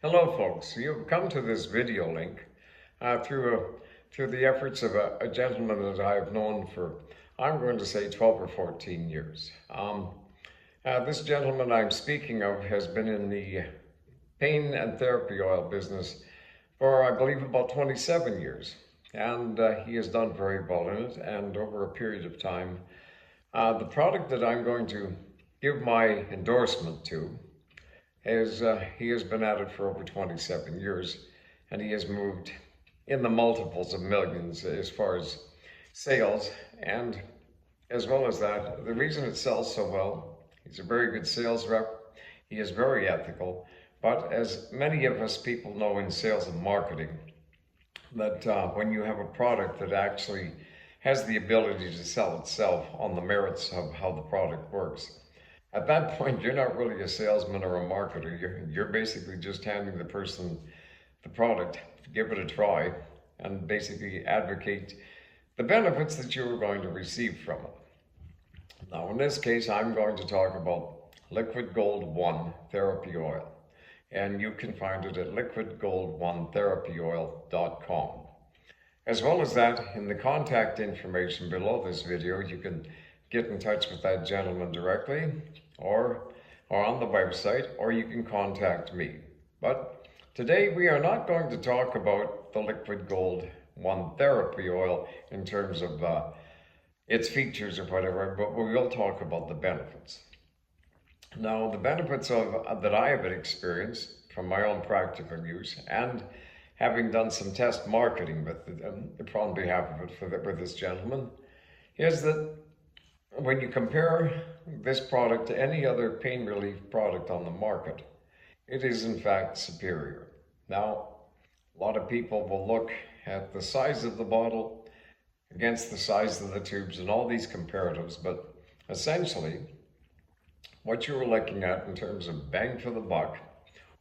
Hello folks, you've come to this video link through the efforts of a gentleman that I've known for, I'm going to say 12 or 14 years. This gentleman I'm speaking of has been in the pain and therapy oil business for I believe about 27 years, and he has done very well in it. And over a period of time, the product that I'm going to give my endorsement to is he has been at it for over 27 years, and he has moved in the multiples of millions as far as sales. And as well as that, the reason it sells so well, he's a very good sales rep, he is very ethical, but as many of us people know in sales and marketing, that when you have a product that actually has the ability to sell itself on the merits of how the product works, at that point, you're not really a salesman or a marketer. You're basically just handing the person the product, give it a try, and basically advocate the benefits that you are going to receive from it. Now, in this case, I'm going to talk about Liquid Gold 1 Therapy Oil, and you can find it at liquidgold1therapyoil.com. As well as that, in the contact information below this video, you can get in touch with that gentleman directly or on the website, or you can contact me. But today we are not going to talk about the Liquid Gold 1 Therapy Oil in terms of its features or whatever, but we will talk about the benefits. Now, the benefits that I have experienced from my own practical use and having done some test marketing with it, on behalf of it with this gentleman, is that when you compare this product to any other pain relief product on the market, it is in fact superior. Now, a lot of people will look at the size of the bottle against the size of the tubes and all these comparatives, but essentially what you're looking at in terms of bang for the buck,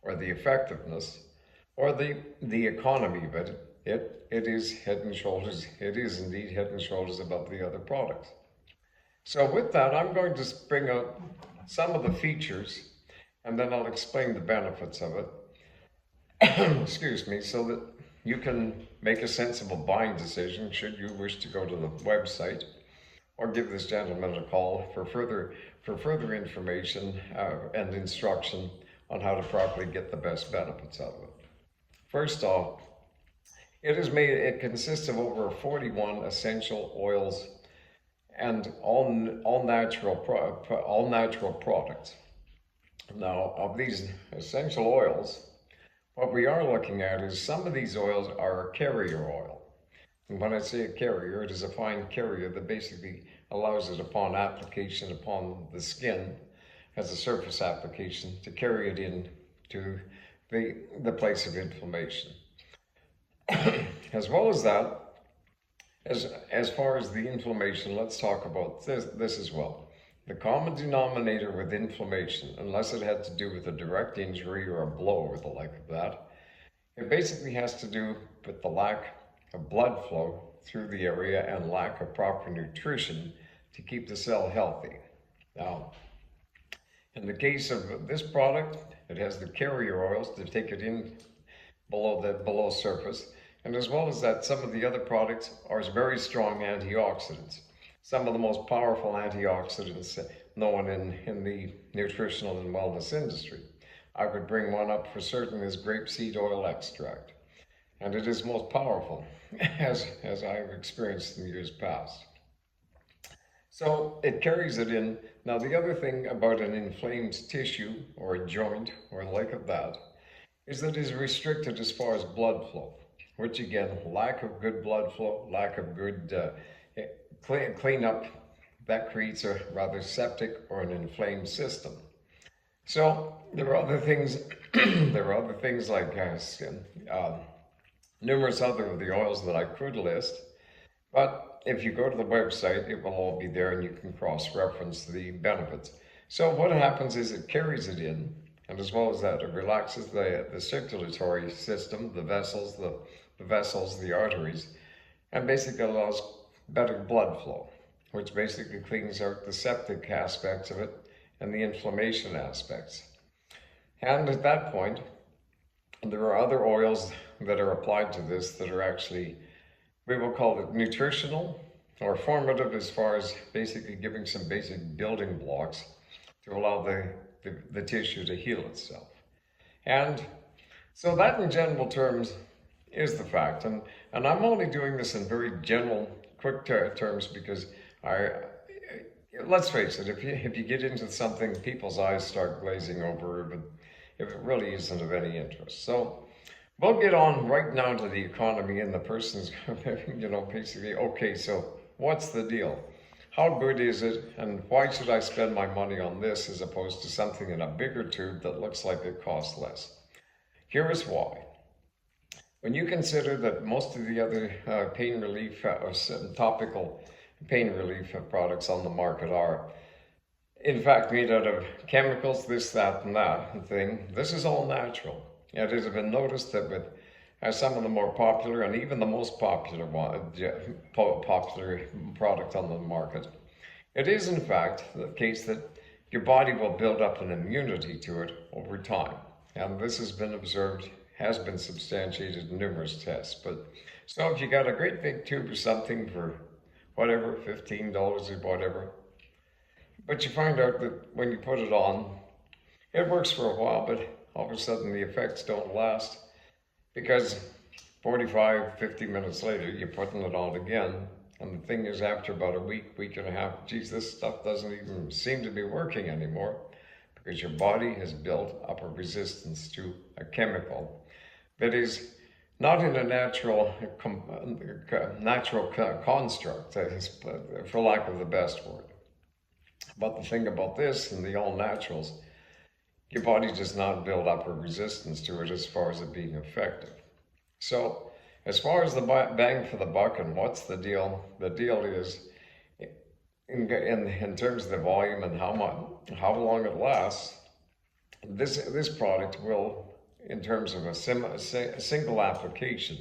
or the effectiveness, or the economy of it, it is head and shoulders, it is indeed head and shoulders above the other products. So with that, I'm going to bring out some of the features, and then I'll explain the benefits of it, excuse me, so that you can make a sensible buying decision should you wish to go to the website or give this gentleman a call for further information and instruction on how to properly get the best benefits out of it. First off, it consists of over 41 essential oils and all natural products. Now, of these essential oils, what we are looking at is some of these oils are a carrier oil. And when I say a carrier, it is a fine carrier that basically allows it upon application upon the skin as a surface application to carry it in to the place of inflammation. As well as that, as far as the inflammation, let's talk about this as well. The common denominator with inflammation, unless it had to do with a direct injury or a blow or the like of that, it basically has to do with the lack of blood flow through the area and lack of proper nutrition to keep the cell healthy. Now, in the case of this product, it has the carrier oils to take it in below surface. And as well as that, some of the other products are very strong antioxidants. Some of the most powerful antioxidants known in the nutritional and wellness industry. I would bring one up for certain is grapeseed oil extract. And it is most powerful, as I've experienced in years past. So it carries it in. Now, the other thing about an inflamed tissue or a joint or the like of that is that it is restricted as far as blood flow, which again, lack of good blood flow, lack of good cleanup, that creates a rather septic or an inflamed system. So there are other things, like numerous other of the oils that I could list, but if you go to the website, it will all be there and you can cross-reference the benefits. So what happens is it carries it in, and as well as that, it relaxes the circulatory system, the vessels, the arteries, and basically allows better blood flow, which basically cleans out the septic aspects of it and the inflammation aspects. And at that point, There are other oils that are applied to this that are actually, we will call it nutritional or formative, as far as basically giving some basic building blocks to allow the tissue to heal itself. And so that in general terms is the fact. And I'm only doing this in very general, quick terms because let's face it, if you get into something, people's eyes start glazing over if it really isn't of any interest. So we'll get on right now to the economy, and the person's, basically, okay, so what's the deal? How good is it, and why should I spend my money on this as opposed to something in a bigger tube that looks like it costs less? Here is why. When you consider that most of the other pain relief or topical pain relief products on the market are, in fact, made out of chemicals, this, that, and that thing, this is all natural. It has been noticed that with some of the more popular and even the most popular product on the market, it is in fact the case that your body will build up an immunity to it over time. And this has been observed, has been substantiated in numerous tests. But so if you got a great big tube or something for whatever, $15 or whatever, but you find out that when you put it on, it works for a while, but all of a sudden the effects don't last, because 45, 50 minutes later, you're putting it on again. And the thing is, after about a week, week and a half, geez, this stuff doesn't even seem to be working anymore, because your body has built up a resistance to a chemical that is not in a natural construct, for lack of the best word. But the thing about this and the all naturals, your body does not build up a resistance to it as far as it being effective. So as far as the bang for the buck and what's the deal is, in terms of the volume and how long it lasts, this product will, in terms of a single application,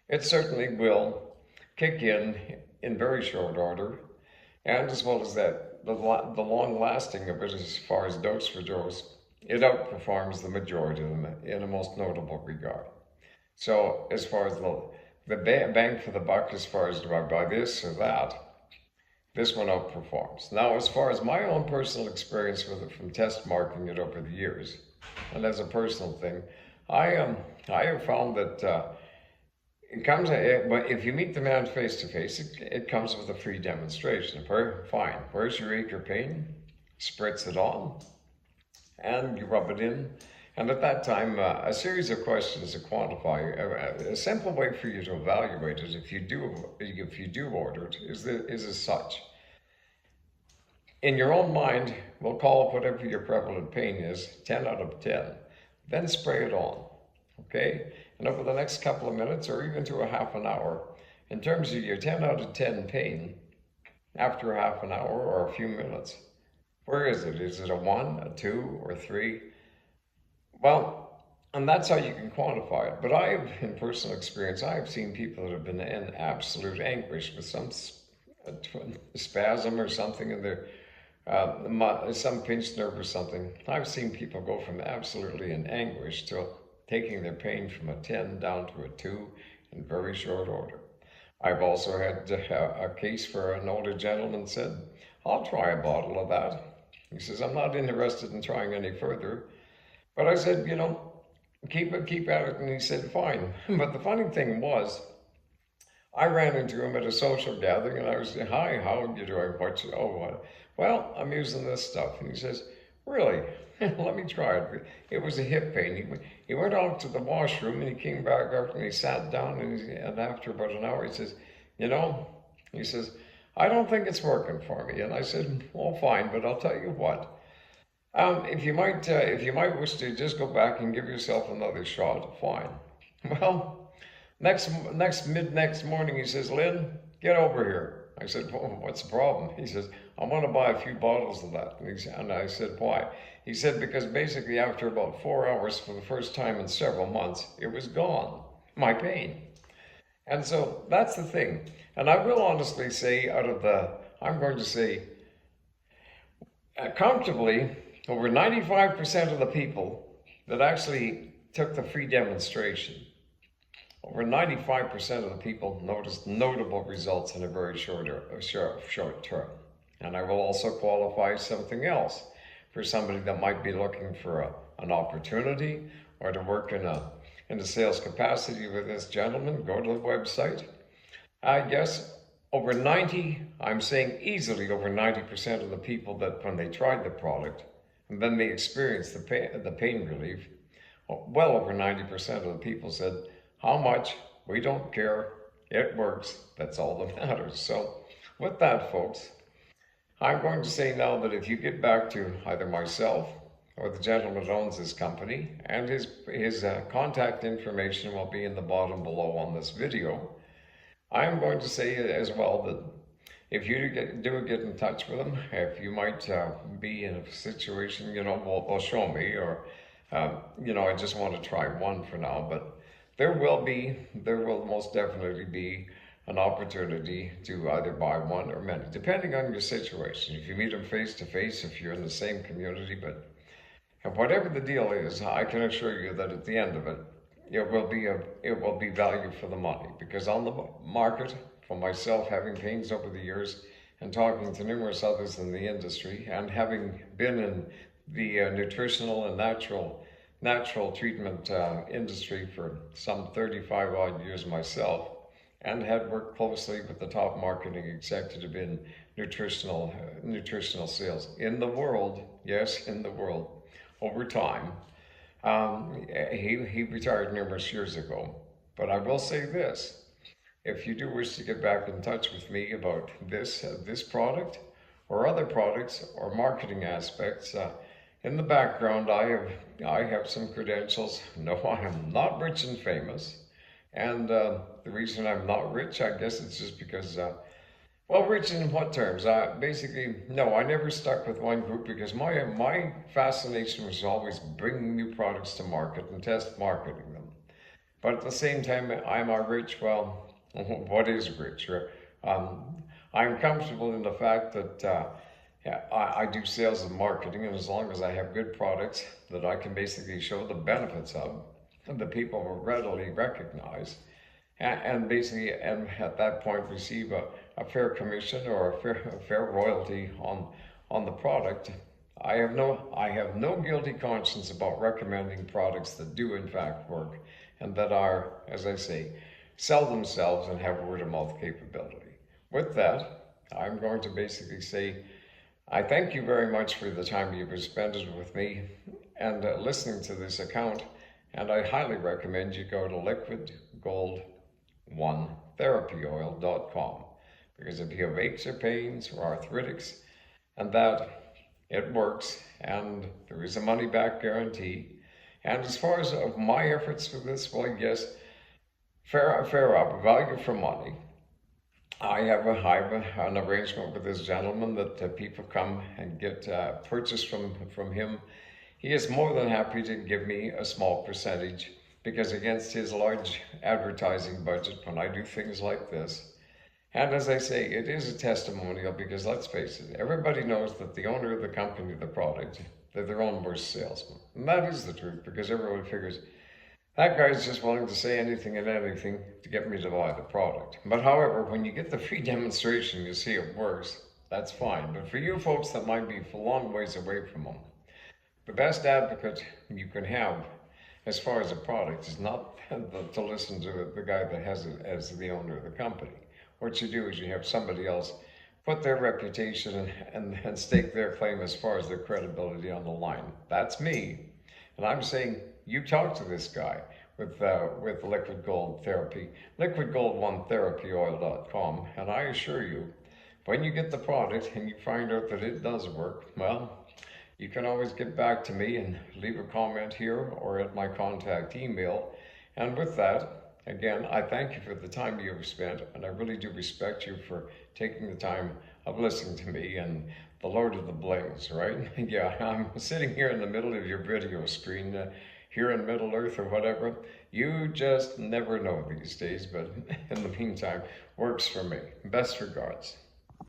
it certainly will kick in very short order, and as well as that, the long lasting of it, as far as dose for dose, it outperforms the majority of them in a most notable regard. So as far as the bang for the buck, as far as do I buy this or that, this one outperforms. Now, as far as my own personal experience with it from test marking it over the years, and as a personal thing, I have found that it comes, but if you meet the man face to face, it comes with a free demonstration. Fine, where's your ache or pain? Spritz it on, and you rub it in. And at that time, a series of questions to quantify, a simple way for you to evaluate it, if you do order it, is as such. In your own mind, we'll call whatever your prevalent pain is 10 out of 10. Then spray it on, okay? And over the next couple of minutes, or even to a half an hour, in terms of your 10 out of 10 pain, after a half an hour or a few minutes, where is it? Is it a 1, a 2, or 3? Well, and that's how you can quantify it. But in personal experience, I have seen people that have been in absolute anguish with some spasm or something in their, some pinched nerve or something. I've seen people go from absolutely in anguish to taking their pain from a 10 down to a 2 in very short order. I've also had a case for an older gentleman said, I'll try a bottle of that. He says, I'm not interested in trying any further. But I said, keep at it. And he said, fine. But the funny thing was, I ran into him at a social gathering, and I was, hi, how are you doing? What? Well, I'm using this stuff. And he says, really? Let me try it. It was a hip pain. He went off to the washroom, and he came back out, and he sat down, and after about an hour, he says, he says, I don't think it's working for me. And I said, well, fine, but I'll tell you what. If you might wish to just go back and give yourself another shot, fine. Well, next morning, he says, Lynn, get over here. I said, well, what's the problem? He says, I want to buy a few bottles of that. And I said, why? He said, because basically after about 4 hours, for the first time in several months, it was gone, my pain. And so that's the thing. And I will honestly say, I'm going to say, comfortably, over 95% of the people that actually took the free demonstration, over 95% of the people noticed notable results in a very short term. And I will also qualify something else for somebody that might be looking for an opportunity or to work in a sales capacity with this gentleman. Go to the website. I guess I'm saying easily over 90% of the people that when they tried the product and then they experienced the pain relief, well over 90% of the people said, how much? We don't care. It works. That's all that matters. So with that, folks, I'm going to say now that if you get back to either myself or the gentleman that owns this company, and his contact information will be in the bottom below on this video, I'm going to say as well that if you do get in touch with them, if you might be in a situation, will show me, or I just want to try one for now, but there will most definitely be an opportunity to either buy one or many, depending on your situation. If you meet them face to face, if you're in the same community, but whatever the deal is, I can assure you that at the end of it, it will be value for the money. Because on the market, for myself, having pains over the years and talking to numerous others in the industry, and having been in the nutritional and natural treatment industry for some 35 odd years myself, and had worked closely with the top marketing executive in nutritional sales in the world, yes, in the world, over time. He retired numerous years ago, but I will say this: if you do wish to get back in touch with me about this product or other products or marketing aspects, in the background I have some credentials. No, I am not rich and famous, and the reason I'm not rich, I guess it's just because well, rich in what terms? Basically, no, I never stuck with one group, because my fascination was always bringing new products to market and test marketing them. But at the same time, am I rich? Well, what is rich? I'm comfortable in the fact that I do sales and marketing, and as long as I have good products that I can basically show the benefits of, the people will readily recognize, and basically, and at that point, receive a fair commission or a fair royalty on the product. I have no guilty conscience about recommending products that do in fact work, and that are, as I say, sell themselves and have word of mouth capability. With that, I'm going to basically say, I thank you very much for the time you've spent with me and listening to this account, and I highly recommend you go to liquidgold1therapyoil.com, because if you have aches or pains or arthritics, and that it works, and there is a money back guarantee. And as far as of my efforts for this, well, yes, fair up, value for money. I have an arrangement with this gentleman that people come and get purchase from him. He is more than happy to give me a small percentage, because against his large advertising budget when I do things like this. And as I say, it is a testimonial, because let's face it, everybody knows that the owner of the company, the product, they're their own worst salesman. And that is the truth, because everyone figures, that guy's just willing to say anything and everything to get me to buy the product. But however, when you get the free demonstration, you see it works, that's fine. But for you folks that might be a long ways away from them, the best advocate you can have as far as a product is not to listen to the guy that has it as the owner of the company. What you do is you have somebody else put their reputation and stake their claim as far as their credibility on the line. That's me. And I'm saying, you talk to this guy with Liquid Gold Therapy, liquidgold1therapyoil.com, and I assure you, when you get the product and you find out that it does work, well, you can always get back to me and leave a comment here or at my contact email. And with that, again, I thank you for the time you have spent, and I really do respect you for taking the time of listening to me and the Lord of the Blings, right? Yeah, I'm sitting here in the middle of your video screen, here in Middle Earth or whatever. You just never know these days, but in the meantime, works for me. Best regards.